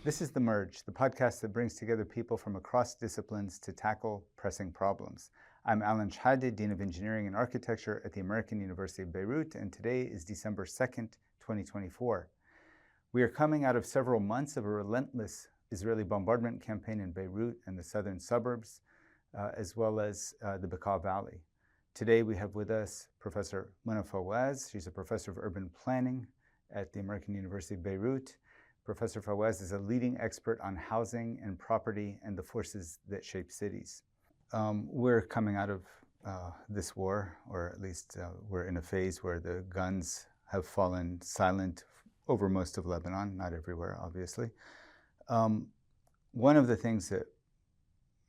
This is The Merge, the podcast that brings together people from across disciplines to tackle pressing problems. I'm Alan Shhadi, Dean of Engineering and Architecture at the American University of Beirut, and today is December 2nd, 2024. We are coming out of several months of a relentless Israeli bombardment campaign in Beirut and the southern suburbs, as well as the Bekaa Valley. Today we have with us Professor Mona Fawaz. She's a professor of urban planning at the American University of Beirut. Professor Fawaz is a leading expert on housing and property and the forces that shape cities. We're coming out of this war, or at least we're in a phase where the guns have fallen silent over most of Lebanon, not everywhere, obviously. One of the things that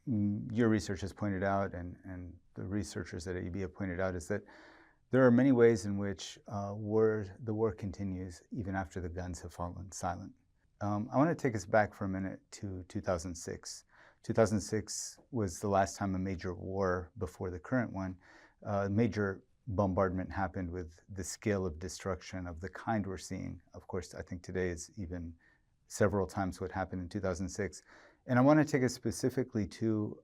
your research has pointed out and the researchers at AEB have pointed out is that there are many ways in which the war continues even after the guns have fallen silent. I want to take us back for a minute to 2006. 2006 was the last time a major war before the current one, major bombardment happened with the scale of destruction of the kind we're seeing. Of course, I think today is even several times what happened in 2006. And I want to take us specifically to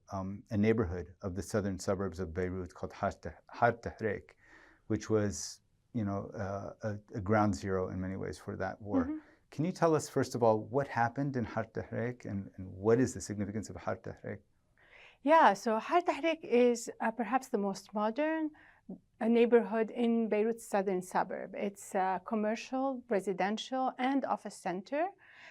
a neighborhood of the southern suburbs of Beirut called Haret Hreik, which was, a ground zero in many ways for that war. Mm-hmm. Can you tell us, first of all, what happened in Haret Hreik and what is the significance of Haret Hreik? Yeah, so Haret Hreik is perhaps the most modern neighborhood in Beirut's southern suburb. It's a commercial, residential, and office center.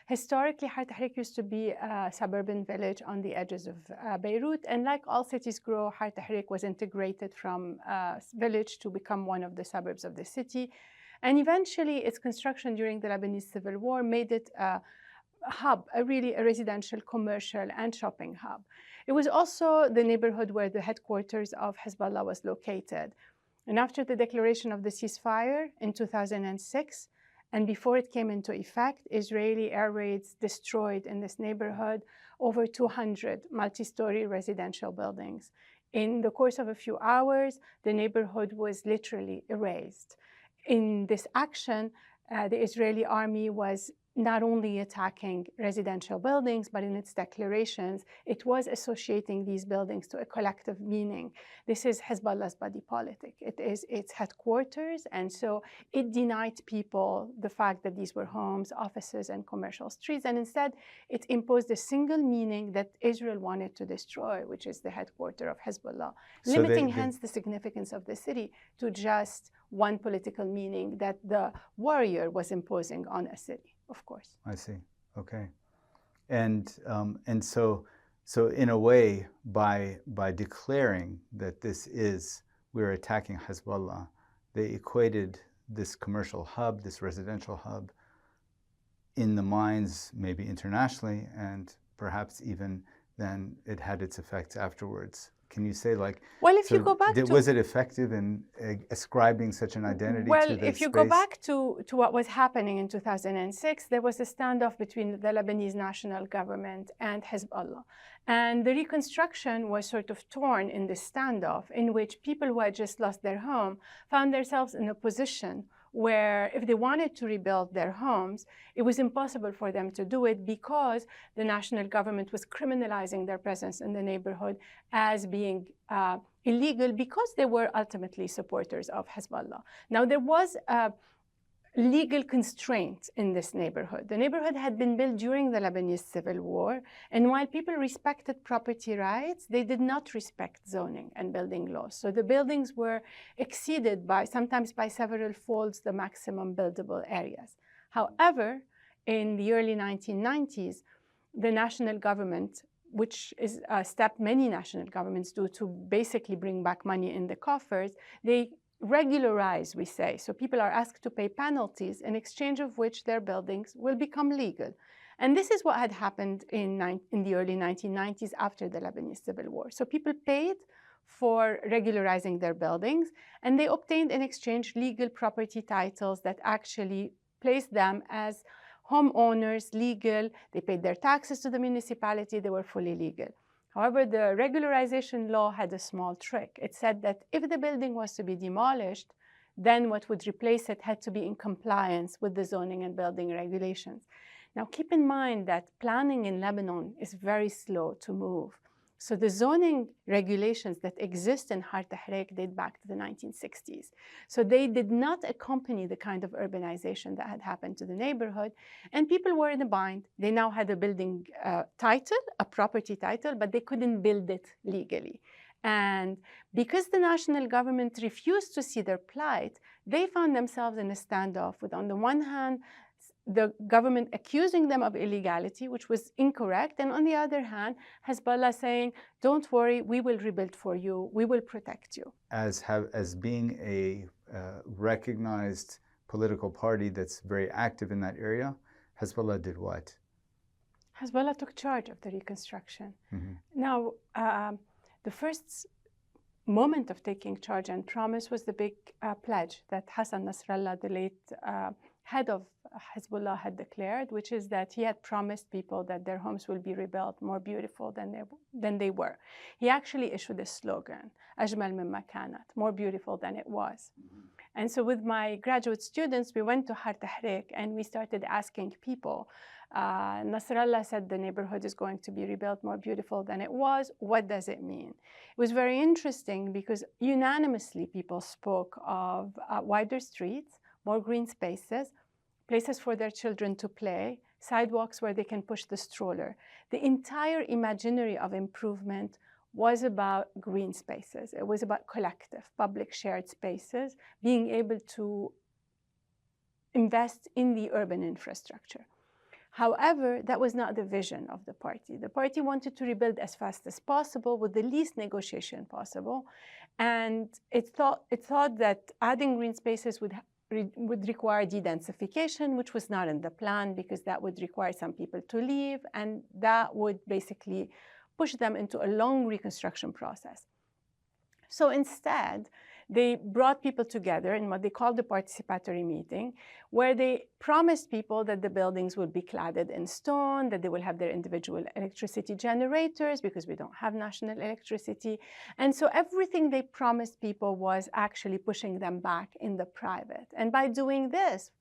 Historically, Haret Hreik used to be a suburban village on the edges of Beirut, and like all cities grow, Haret Hreik was integrated from a village to become one of the suburbs of the city. And eventually, its construction during the Lebanese Civil War made it a hub, a residential, commercial, and shopping hub. It was also the neighborhood where the headquarters of Hezbollah was located. And after the declaration of the ceasefire in 2006, and before it came into effect, Israeli air raids destroyed in this neighborhood over 200 multi-story residential buildings. In the course of a few hours, the neighborhood was literally erased. In this action, the Israeli army was not only attacking residential buildings, but in its declarations, it was associating these buildings to a collective meaning. This is Hezbollah's body politic. It is its headquarters, and so it denied people the fact that these were homes, offices, and commercial streets, and instead it imposed a single meaning that Israel wanted to destroy, which is the headquarters of Hezbollah, so limiting hence the significance of the city to just one political meaning that the warrior was imposing on a city. Of course. I see. Okay, and so in a way, by declaring that we're attacking Hezbollah, they equated this commercial hub, this residential hub, in the minds maybe internationally, and perhaps even then it had its effects afterwards. Can you say, if you go back was it effective in ascribing such an identity to the space? Well, if you go back to what was happening in 2006, there was a standoff between the Lebanese national government and Hezbollah. And the Reconstruction was sort of torn in this standoff, in which people who had just lost their home found themselves in a position where if they wanted to rebuild their homes, it was impossible for them to do it because the national government was criminalizing their presence in the neighborhood as being illegal because they were ultimately supporters of Hezbollah. Now, there was a legal constraint in this neighborhood. The neighborhood had been built during the Lebanese Civil War, and while people respected property rights, they did not respect zoning and building laws. So the buildings were exceeded sometimes by several folds the maximum buildable areas. However, in the early 1990s, the national government, which is a step many national governments do to basically bring back money in the coffers, they regularize, we say. So people are asked to pay penalties in exchange of which their buildings will become legal. And this is what had happened in the early 1990s after the Lebanese Civil War. So people paid for regularizing their buildings, and they obtained in exchange legal property titles that actually placed them as homeowners, legal. They paid their taxes to the municipality. They were fully legal. However, the regularization law had a small trick. It said that if the building was to be demolished, then what would replace it had to be in compliance with the zoning and building regulations. Now, keep in mind that planning in Lebanon is very slow to move. So the zoning regulations that exist in Haret Hreik date back to the 1960s. So they did not accompany the kind of urbanization that had happened to the neighborhood. And people were in a bind. They now had a building title, a property title, but they couldn't build it legally. And because the national government refused to see their plight, they found themselves in a standoff with, on the one hand, the government accusing them of illegality, which was incorrect, and on the other hand, Hezbollah saying, don't worry, we will rebuild for you, we will protect you. As being a recognized political party that's very active in that area, Hezbollah did what? Hezbollah took charge of the reconstruction. Mm-hmm. Now, the first moment of taking charge and promise was the big pledge that Hassan Nasrallah, the late head of Hezbollah, had declared, which is that he had promised people that their homes will be rebuilt more beautiful than they were. He actually issued a slogan, أجمل مما كانت, more beautiful than it was. Mm-hmm. And so with my graduate students, we went to Haret Hreik and we started asking people, Nasrallah said the neighborhood is going to be rebuilt more beautiful than it was. What does it mean? It was very interesting because unanimously people spoke of wider streets, more green spaces, places for their children to play, sidewalks where they can push the stroller. The entire imaginary of improvement was about green spaces. It was about collective, public shared spaces, being able to invest in the urban infrastructure. However, that was not the vision of the party. The party wanted to rebuild as fast as possible with the least negotiation possible. And it thought that adding green spaces would require de-densification, which was not in the plan because that would require some people to leave, and that would basically push them into a long reconstruction process. So instead, they brought people together in what they called the participatory meeting, where they promised people that the buildings would be cladded in stone, that they will have their individual electricity generators because we don't have national electricity. And so everything they promised people was actually pushing them back in the private. And by doing this,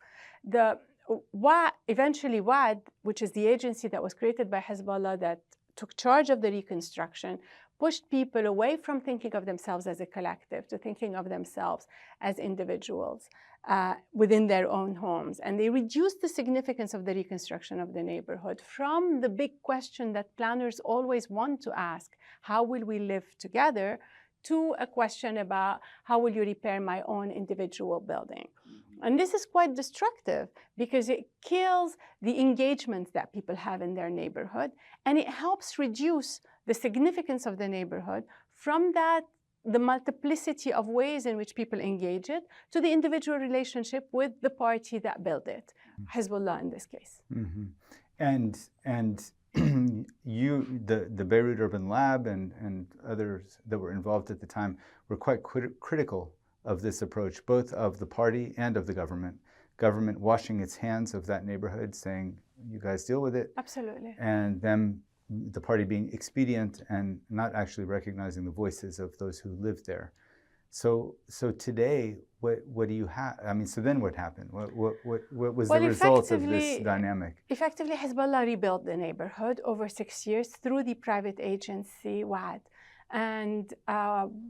eventually WAD, which is the agency that was created by Hezbollah that took charge of the reconstruction, pushed people away from thinking of themselves as a collective to thinking of themselves as individuals within their own homes. And they reduced the significance of the reconstruction of the neighborhood from the big question that planners always want to ask, how will we live together, to a question about how will you repair my own individual building. And this is quite destructive because it kills the engagement that people have in their neighborhood, and it helps reduce the significance of the neighborhood from the multiplicity of ways in which people engage it to the individual relationship with the party that built it, Hezbollah in this case. Mm-hmm. And the Beirut Urban Lab and others that were involved at the time were quite critical of this approach, both of the party and of the government. Government washing its hands of that neighborhood, saying, you guys deal with it. Absolutely. And them, the party being expedient and not actually recognizing the voices of those who lived there. So today, what do you have? I mean, so then what happened? What was the result of this dynamic? Effectively, Hezbollah rebuilt the neighborhood over 6 years through the private agency WAD. And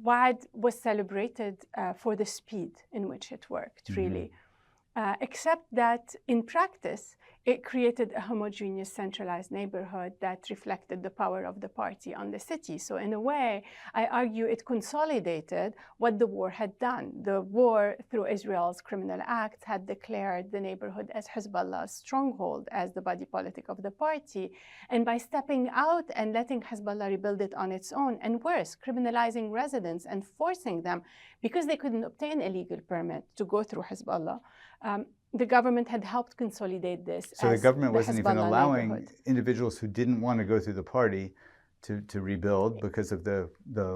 WAD was celebrated for the speed in which it worked, really. Except that in practice, it created a homogeneous centralized neighborhood that reflected the power of the party on the city. So in a way, I argue it consolidated what the war had done. The war, through Israel's criminal acts, had declared the neighborhood as Hezbollah's stronghold, as the body politic of the party. And by stepping out and letting Hezbollah rebuild it on its own, and worse, criminalizing residents and forcing them, because they couldn't obtain a legal permit to go through Hezbollah, the government had helped consolidate this. So the government wasn't even allowing individuals who didn't want to go through the party to rebuild because of the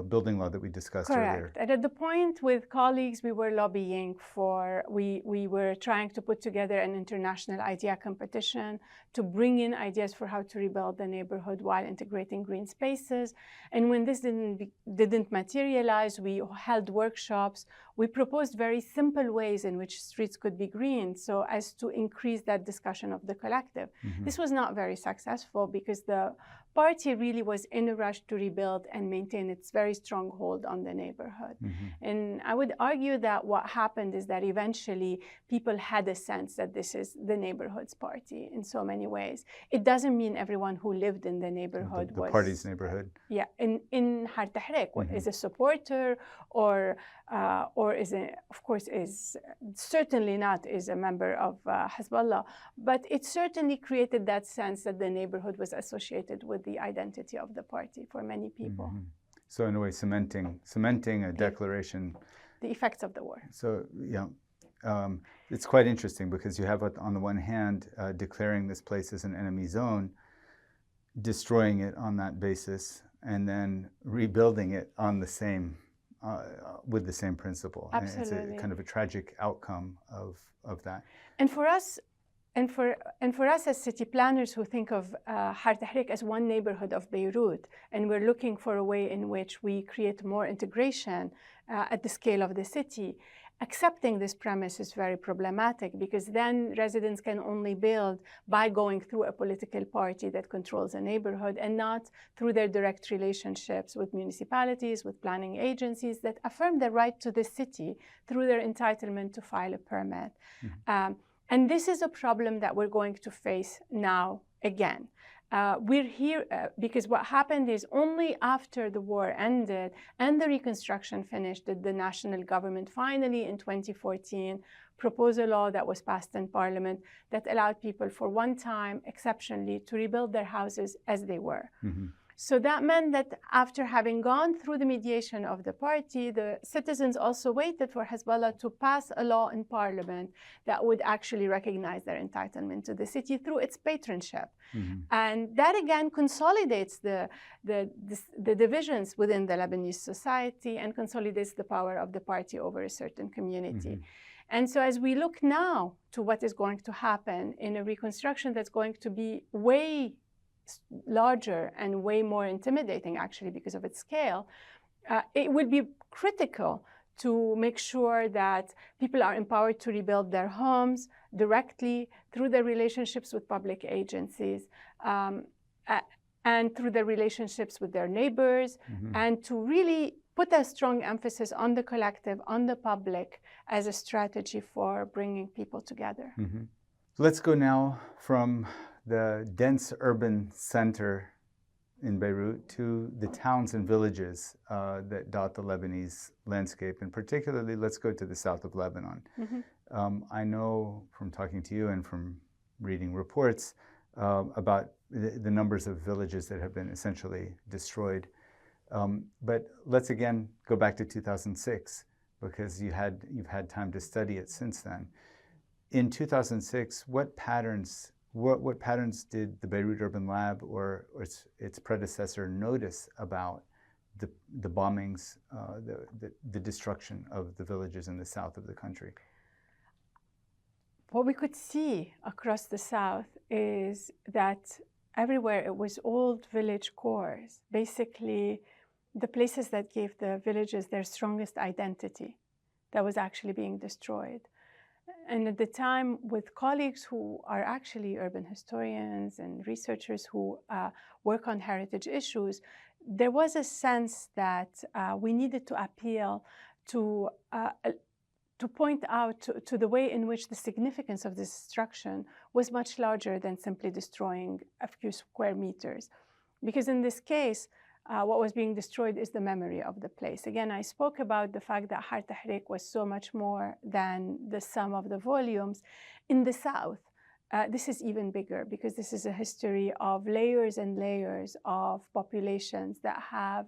building law that we discussed earlier. And at the point with colleagues, we were lobbying for, we were trying to put together an international idea competition to bring in ideas for how to rebuild the neighborhood while integrating green spaces. And when this didn't materialize, we held workshops we proposed very simple ways in which streets could be greened so as to increase that discussion of the collective. This was not very successful because the party really was in a rush to rebuild and maintain its very strong hold on the neighborhood. And I would argue that what happened is that eventually people had a sense that this is the neighborhood's party in so many ways. It doesn't mean everyone who lived in the neighborhood the was... party's neighborhood. Yeah, in Haret Hreik is a supporter or is, of course, is certainly not is a member of Hezbollah, but it certainly created that sense that the neighborhood was associated with the identity of the party for many people. So in a way, cementing a declaration. The effects of the war. So, yeah, it's quite interesting because you have, on the one hand, declaring this place as an enemy zone, destroying it on that basis, and then rebuilding it on the same, with the same principle. Absolutely. And it's a kind of a tragic outcome of that. And for us, as city planners who think of Haret Hreik as one neighborhood of Beirut, and we're looking for a way in which we create more integration at the scale of the city, accepting this premise is very problematic because then residents can only build by going through a political party that controls a neighborhood and not through their direct relationships with municipalities, with planning agencies that affirm the right to the city through their entitlement to file a permit. And this is a problem that we're going to face now again. We're here because what happened is only after the war ended and the Reconstruction finished did the national government finally in 2014 propose a law that was passed in Parliament that allowed people for one time, exceptionally, to rebuild their houses as they were. So that meant that after having gone through the mediation of the party, the citizens also waited for Hezbollah to pass a law in Parliament that would actually recognize their entitlement to the city through its patronship. And that again consolidates the divisions within the Lebanese society and consolidates the power of the party over a certain community. And so as we look now to what is going to happen in a reconstruction that's going to be way larger and way more intimidating, actually, because of its scale, it would be critical to make sure that people are empowered to rebuild their homes directly through their relationships with public agencies and through their relationships with their neighbors, and to really put a strong emphasis on the collective, on the public, as a strategy for bringing people together. Let's go now from the dense urban center in Beirut to the towns and villages that dot the Lebanese landscape. And particularly, let's go to the south of Lebanon. I know from talking to you and from reading reports about the numbers of villages that have been essentially destroyed. But let's again go back to 2006, because you've had time to study it since then. In 2006, what patterns did the Beirut Urban Lab or its predecessor notice about the bombings, the destruction of the villages in the south of the country? What we could see across the south is that everywhere it was old village cores, basically the places that gave the villages their strongest identity, that was actually being destroyed. And at the time, with colleagues who are actually urban historians and researchers who work on heritage issues, there was a sense that we needed to appeal to point out to the way in which the significance of this destruction was much larger than simply destroying a few square meters. Because in this case, what was being destroyed is the memory of the place. Again, I spoke about the fact that Haret Hreik was so much more than the sum of the volumes. In the south, this is even bigger, because this is a history of layers and layers of populations that have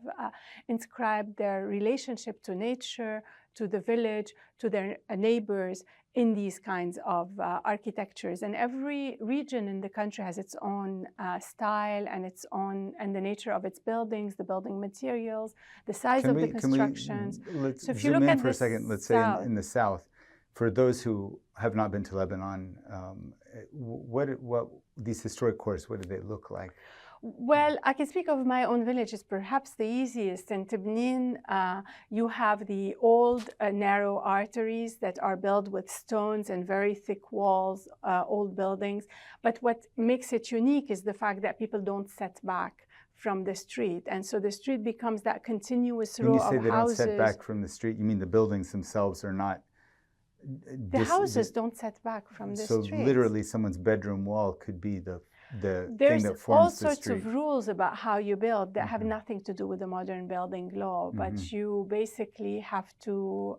inscribed their relationship to nature, to the village, to their neighbors in these kinds of architectures. And every region in the country has its own style and the nature of its buildings, the building materials, the size of the constructions. Let's zoom in for a second. Let's say in the south, for those who have not been to Lebanon, what these historic cores, what do they look like? Well, I can speak of my own village. It's perhaps the easiest. In Tibnin, you have the old narrow arteries that are built with stones and very thick walls, old buildings. But what makes it unique is the fact that people don't set back from the street. And so the street becomes that continuous row of houses. When you say they don't set back from the street, you mean the buildings themselves are not... The houses don't set back from the street. So literally someone's bedroom wall could be the There's thing that forms all the sorts street. of rules about how you build that have nothing to do with the modern building law, but you basically have to,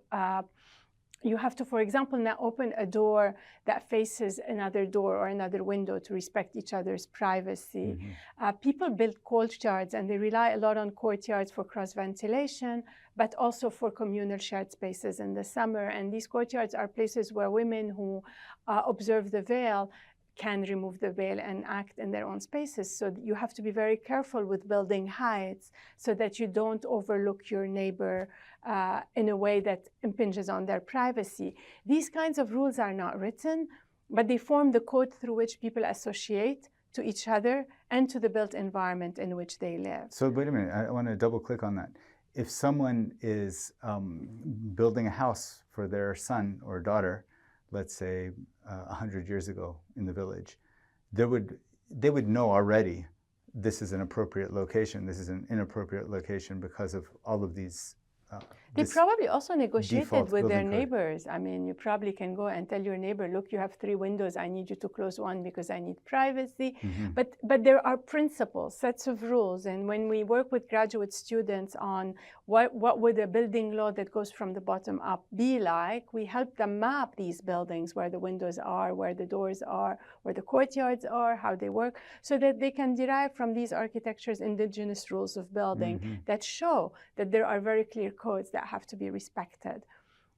for example, now open a door that faces another door or another window to respect each other's privacy. People build courtyards and they rely a lot on courtyards for cross ventilation, but also for communal shared spaces in the summer. And these courtyards are places where women who observe the veil can remove the veil and act in their own spaces. So you have to be very careful with building heights so that you don't overlook your neighbor in a way that impinges on their privacy. These kinds of rules are not written, but they form the code through which people associate to each other and to the built environment in which they live. So wait a minute, I want to double click on that. If someone is building a house for their son or daughter, let's say 100 years ago in the village, they would know already this is an appropriate location, this is an inappropriate location because of all of these. They probably also negotiated with their code. neighbors. I mean, you probably can go and tell your neighbor, look, you have 3 windows, I need you to close one because I need privacy. But there are principles, sets of rules. And when we work with graduate students on what would a building law that goes from the bottom up be like, we help them map these buildings, where the windows are, where the doors are, where the courtyards are, how they work, so that they can derive from these architectures indigenous rules of building that show that there are very clear codes that have to be respected.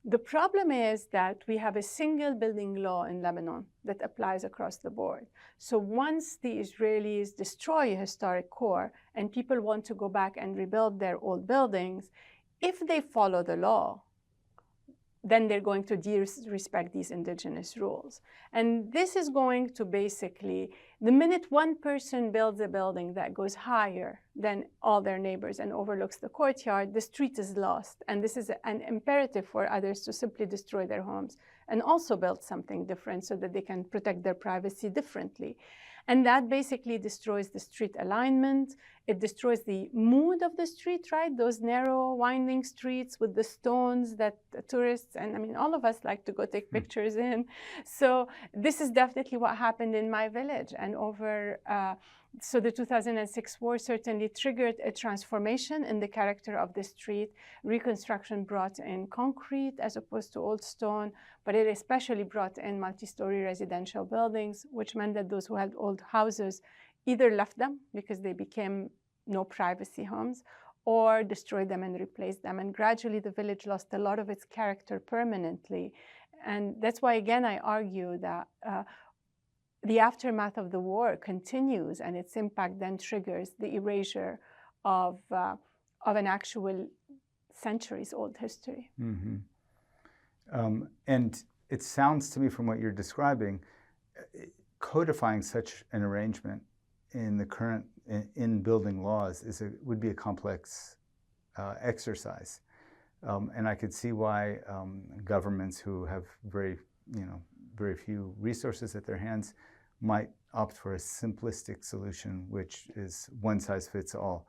The problem is that we have a single building law in Lebanon that applies across the board. So once the Israelis destroy a historic core and people want to go back and rebuild their old buildings, if they follow the law, then they're going to disrespect these indigenous rules. And this is going to basically, the minute one person builds a building that goes higher than all their neighbors and overlooks the courtyard, the street is lost. And this is an imperative for others to simply destroy their homes and also build something different so that they can protect their privacy differently. And that basically destroys the street alignment. It destroys the mood of the street, right? Those narrow, winding streets with the stones that tourists, and I mean, all of us like to go take pictures in. So this is definitely what happened in my village. And so the 2006 war certainly triggered a transformation in the character of the street. Reconstruction brought in concrete as opposed to old stone, but it especially brought in multi-story residential buildings, which meant that those who had old houses either left them because they became no privacy homes, or destroyed them and replaced them. And gradually the village lost a lot of its character permanently. And that's why, again, I argue that the aftermath of the war continues, and its impact then triggers the erasure of an actual centuries-old history. And it sounds to me from what you're describing, codifying such an arrangement in the current in building laws would be a complex exercise, and I could see why governments who have very few resources at their hands might opt for a simplistic solution, which is one size fits all.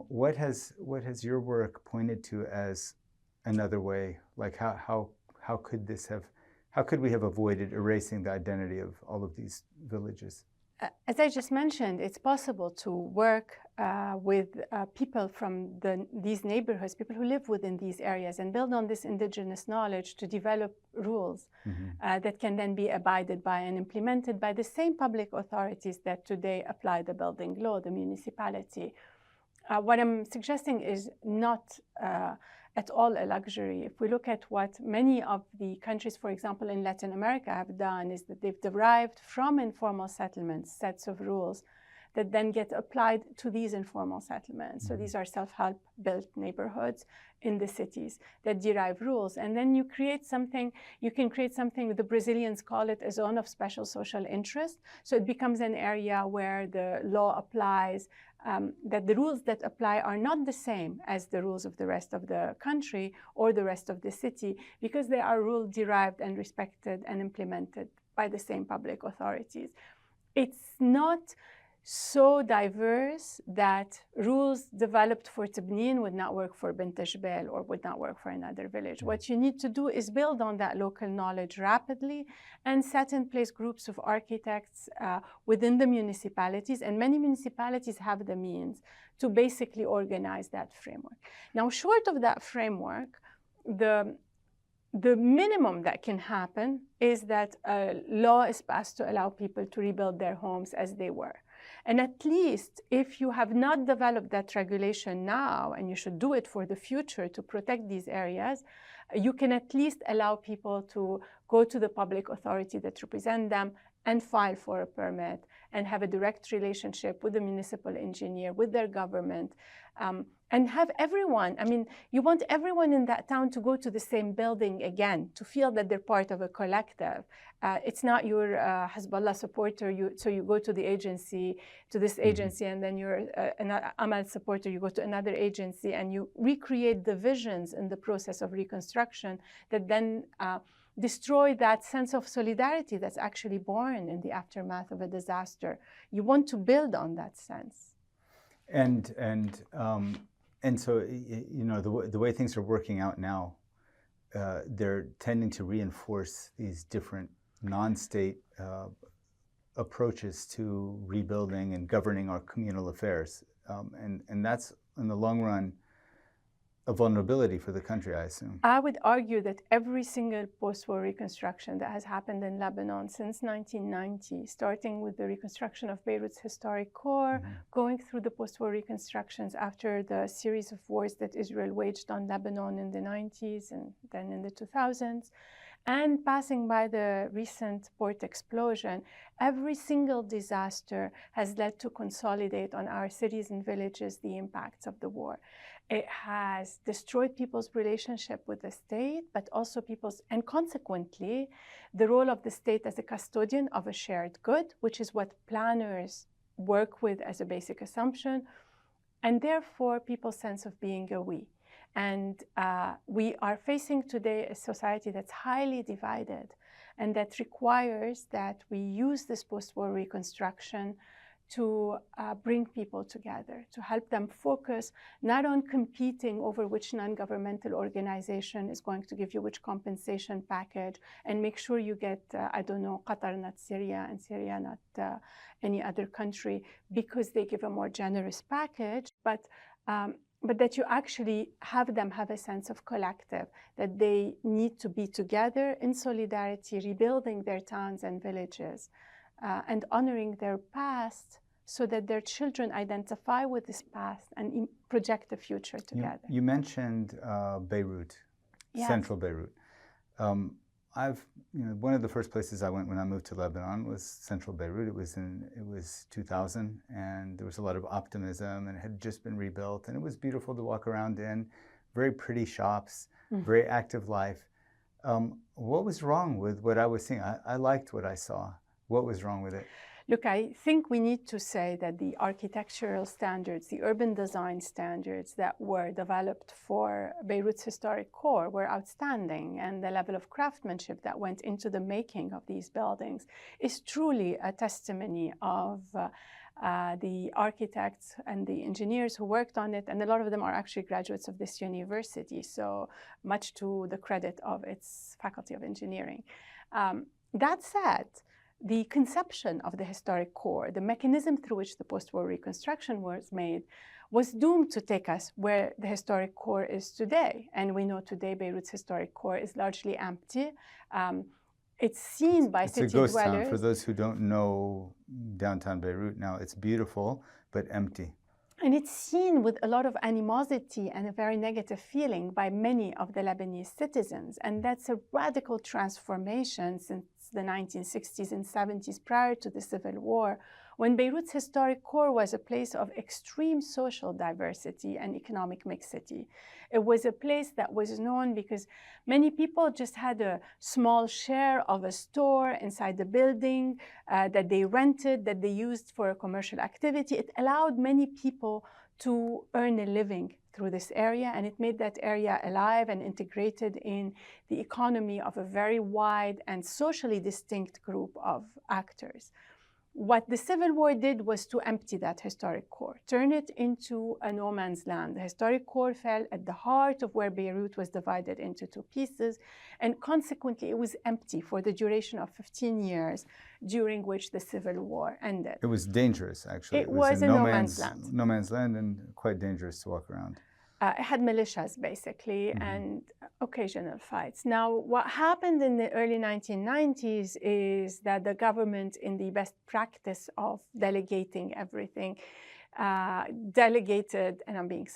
What has your work pointed to as another way? Like how could we have avoided erasing the identity of all of these villages? As I just mentioned, it's possible to work with people from these neighborhoods, people who live within these areas, and build on this indigenous knowledge to develop rules that can then be abided by and implemented by the same public authorities that today apply the building law, the municipality. What I'm suggesting is not at all a luxury. If we look at what many of the countries, for example, in Latin America have done, is that they've derived from informal settlements sets of rules that then get applied to these informal settlements. So these are self-help built neighborhoods in the cities that derive rules. And then you create something, you can create something, the Brazilians call it a zone of special social interest. So it becomes an area where the law applies, that the rules that apply are not the same as the rules of the rest of the country or the rest of the city, because they are rule derived and respected and implemented by the same public authorities. It's not so diverse that rules developed for Tibnin would not work for Bint Jbel or would not work for another village. What you need to do is build on that local knowledge rapidly and set in place groups of architects within the municipalities, and many municipalities have the means to basically organize that framework. Now, short of that framework, the minimum that can happen is that a law is passed to allow people to rebuild their homes as they were. And at least if you have not developed that regulation now, and you should do it for the future to protect these areas, you can at least allow people to go to the public authority that represent them and file for a permit and have a direct relationship with the municipal engineer, with their government, and have everyone, I mean, you want everyone in that town to go to the same building again, to feel that they're part of a collective. It's not your Hezbollah supporter, so you go to the agency, to this agency, and then you're an Amal supporter, you go to another agency, and you recreate divisions in the process of reconstruction that then destroy that sense of solidarity that's actually born in the aftermath of a disaster. You want to build on that sense. And so, you know, the way things are working out now, they're tending to reinforce these different non-state approaches to rebuilding and governing our communal affairs. And that's, in the long run, a vulnerability for the country, I assume. I would argue that every single post-war reconstruction that has happened in Lebanon since 1990, starting with the reconstruction of Beirut's historic core, going through the post-war reconstructions after the series of wars that Israel waged on Lebanon in the 90s and then in the 2000s, and passing by the recent port explosion, every single disaster has led to consolidate on our cities and villages the impacts of the war. It has destroyed people's relationship with the state, but also and consequently, the role of the state as a custodian of a shared good, which is what planners work with as a basic assumption, and therefore people's sense of being a we. And we are facing today a society that's highly divided, and that requires that we use this post-war reconstruction to bring people together, to help them focus not on competing over which non-governmental organization is going to give you which compensation package, and make sure you get, I don't know, Qatar, not Syria, and Syria, not any other country, because they give a more generous package, but that you actually have them have a sense of collective, that they need to be together in solidarity, rebuilding their towns and villages, and honoring their past so that their children identify with this past and project the future together. You mentioned Beirut, Yes. Central Beirut. One of the first places I went when I moved to Lebanon was Central Beirut. It was 2000, and there was a lot of optimism, and it had just been rebuilt, and it was beautiful to walk around in. Very pretty shops, very active life. What was wrong with what I was seeing? I liked what I saw. What was wrong with it? Look, I think we need to say that the architectural standards, the urban design standards that were developed for Beirut's historic core were outstanding, and the level of craftsmanship that went into the making of these buildings is truly a testimony of the architects and the engineers who worked on it, and a lot of them are actually graduates of this university, so much to the credit of its faculty of engineering. That said, the conception of the historic core, the mechanism through which the post-war reconstruction was made, was doomed to take us where the historic core is today. And we know today Beirut's historic core is largely empty. It's seen by city dwellers. It's a ghost town. For those who don't know downtown Beirut now, it's beautiful, but empty. And it's seen with a lot of animosity and a very negative feeling by many of the Lebanese citizens. And that's a radical transformation since the 1960s and 70s, prior to the civil war, when Beirut's historic core was a place of extreme social diversity and economic mixity. It was a place that was known because many people just had a small share of a store inside the building that they rented, that they used for a commercial activity. It allowed many people to earn a living through this area, and it made that area alive and integrated in the economy of a very wide and socially distinct group of actors. What the Civil War did was to empty that historic core, turn it into a no man's land. The historic core fell at the heart of where Beirut was divided into two pieces, and consequently it was empty for the duration of 15 years, during which the Civil War ended. It was dangerous, actually. It was a no man's land. No man's land, and quite dangerous to walk around. It had militias, basically, and occasional fights. Now, what happened in the early 1990s is that the government, in the best practice of delegating everything, delegated, and I'm being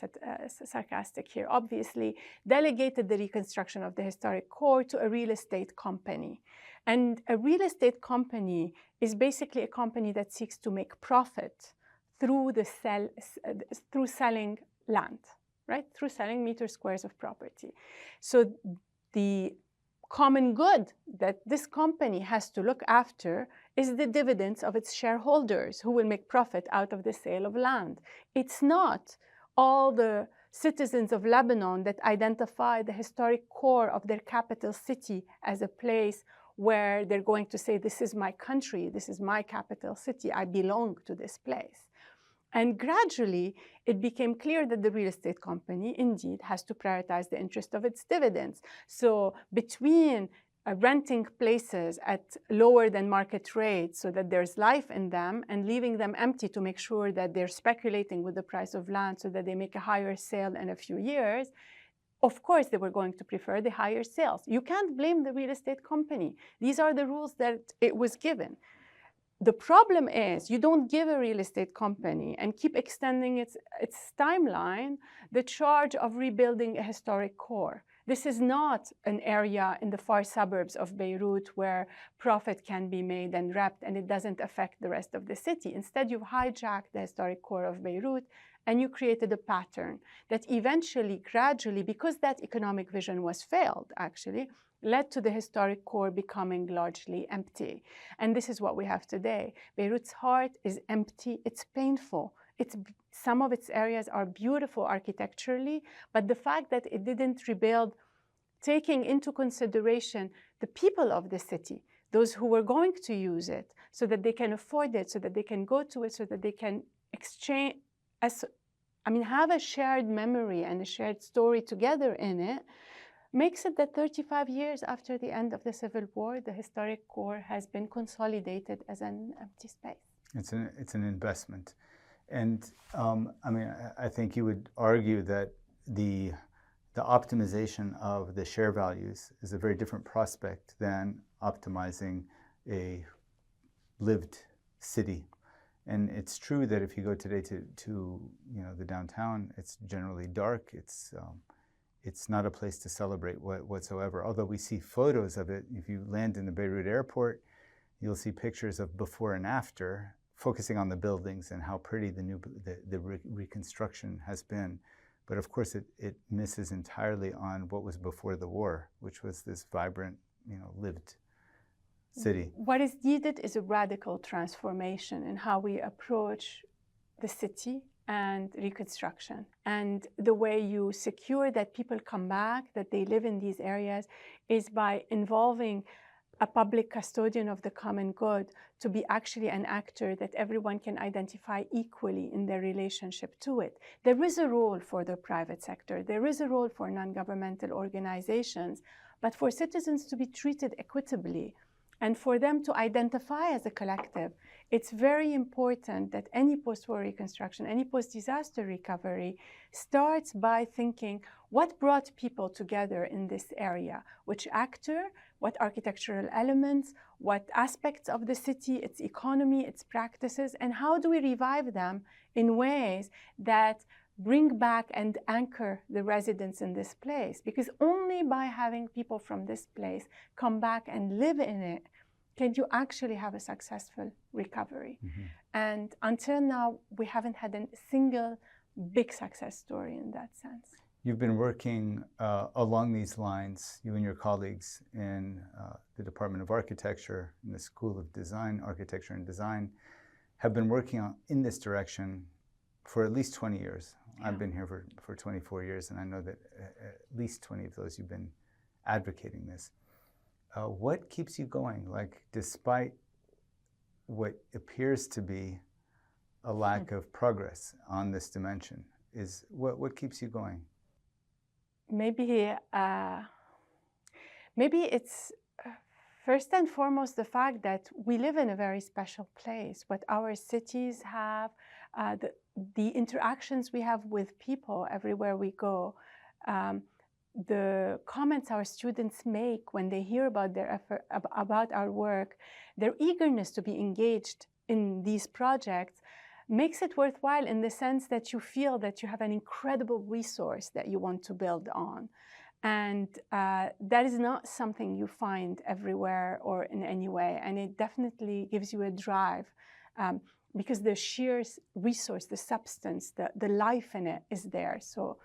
sarcastic here, obviously, delegated the reconstruction of the historic core to a real estate company. And a real estate company is basically a company that seeks to make profit through selling land. Right, through selling meter squares of property. So the common good that this company has to look after is the dividends of its shareholders, who will make profit out of the sale of land. It's not all the citizens of Lebanon that identify the historic core of their capital city as a place where they're going to say, this is my country, this is my capital city, I belong to this place. And gradually, it became clear that the real estate company indeed has to prioritize the interest of its dividends. So between renting places at lower than market rates so that there's life in them, and leaving them empty to make sure that they're speculating with the price of land so that they make a higher sale in a few years, of course they were going to prefer the higher sales. You can't blame the real estate company. These are the rules that it was given. The problem is you don't give a real estate company and keep extending its timeline the charge of rebuilding a historic core. This is not an area in the far suburbs of Beirut where profit can be made and wrapped and it doesn't affect the rest of the city. Instead, you've hijacked the historic core of Beirut and you created a pattern that eventually, gradually, because that economic vision was failed, actually, led to the historic core becoming largely empty. And this is what we have today. Beirut's heart is empty, it's painful. Some of its areas are beautiful architecturally, but the fact that it didn't rebuild, taking into consideration the people of the city, those who were going to use it, so that they can afford it, so that they can go to it, so that they can exchange, have a shared memory and a shared story together in it, makes it that 35 years after the end of the Civil War, the historic core has been consolidated as an empty space. It's an investment. And I think you would argue that the optimization of the share values is a very different prospect than optimizing a lived city. And it's true that if you go today to the downtown, it's generally dark. It's not a place to celebrate whatsoever. Although we see photos of it, if you land in the Beirut airport, you'll see pictures of before and after, focusing on the buildings and how pretty the reconstruction has been. But of course, it misses entirely on what was before the war, which was this vibrant, lived city. What is needed is a radical transformation in how we approach the city and reconstruction. And the way you secure that people come back, that they live in these areas, is by involving a public custodian of the common good to be actually an actor that everyone can identify equally in their relationship to it. There is a role for the private sector, there is a role for non-governmental organizations, but for citizens to be treated equitably and for them to identify as a collective, it's very important that any post-war reconstruction, any post-disaster recovery starts by thinking what brought people together in this area, which actor, what architectural elements, what aspects of the city, its economy, its practices, and how do we revive them in ways that bring back and anchor the residents in this place. Because only by having people from this place come back and live in it can you actually have a successful recovery? And until now, we haven't had a single big success story in that sense. You've been working along these lines, you and your colleagues in the Department of Architecture, in the School of Design, Architecture and Design, have been working in this direction for at least 20 years. Yeah. I've been here for 24 years, and I know that at least 20 of those you've been advocating this. What keeps you going? Like, despite what appears to be a lack of progress on this dimension, is what keeps you going? Maybe it's first and foremost the fact that we live in a very special place. What our cities have, the interactions we have with people everywhere we go, the comments our students make when they hear about their effort, about our work, their eagerness to be engaged in these projects makes it worthwhile in the sense that you feel that you have an incredible resource that you want to build on. And that is not something you find everywhere or in any way. And it definitely gives you a drive because the sheer resource, the substance, the life in it is there. So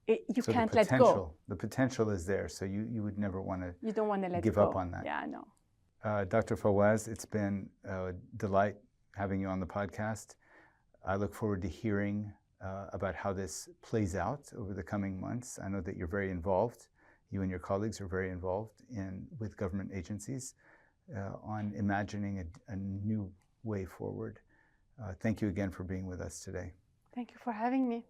you can't let go. The potential is there, so you would never want to. You don't want to let give go. up on that. Yeah, no. Dr. Fawaz, it's been a delight having you on the podcast. I look forward to hearing about how this plays out over the coming months. I know that you're very involved. You and your colleagues are very involved with government agencies on imagining a new way forward. Thank you again for being with us today. Thank you for having me.